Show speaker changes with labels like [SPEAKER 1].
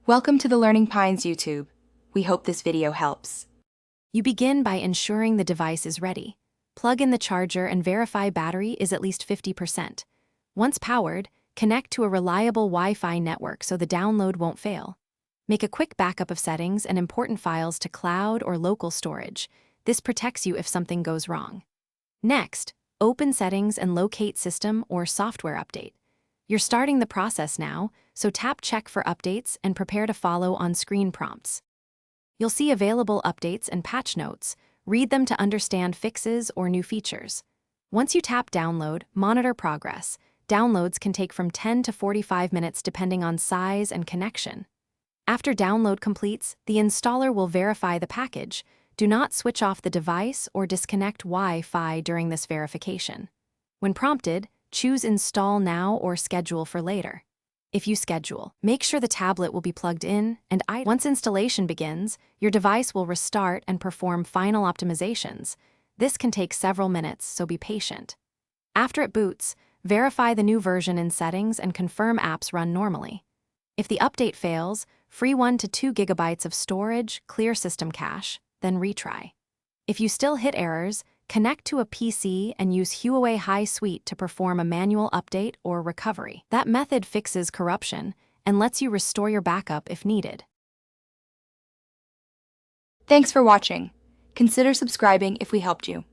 [SPEAKER 1] Welcome to the Learning Pines YouTube. We hope this video helps.
[SPEAKER 2] You begin by ensuring the device is ready. Plug in the charger and verify battery is at least 50%. Once powered, connect to a reliable Wi-Fi network so the download won't fail. Make a quick backup of settings and important files to cloud or local storage. This protects you if something goes wrong. Next, open Settings and locate System or Software Update. You're starting the process now, so tap Check for updates and prepare to follow on-screen prompts. You'll see available updates and patch notes. Read them to understand fixes or new features. Once you tap Download, monitor progress. Downloads can take from 10 to 45 minutes depending on size and connection. After download completes, the installer will verify the package. Do not switch off the device or disconnect Wi-Fi during this verification. When prompted, choose Install Now or Schedule for later. If you schedule, make sure the tablet will be plugged in and once installation begins, your device will restart and perform final optimizations. This can take several minutes, so be patient. After it boots, verify the new version in settings and confirm apps run normally. If the update fails, free 1 to 2 gigabytes of storage, clear system cache, then retry. If you still hit errors, connect to a PC and use Huawei High Suite to perform a manual update or recovery. That method fixes corruption and lets you restore your backup if needed.
[SPEAKER 1] Thanks for watching. Consider subscribing if we helped you.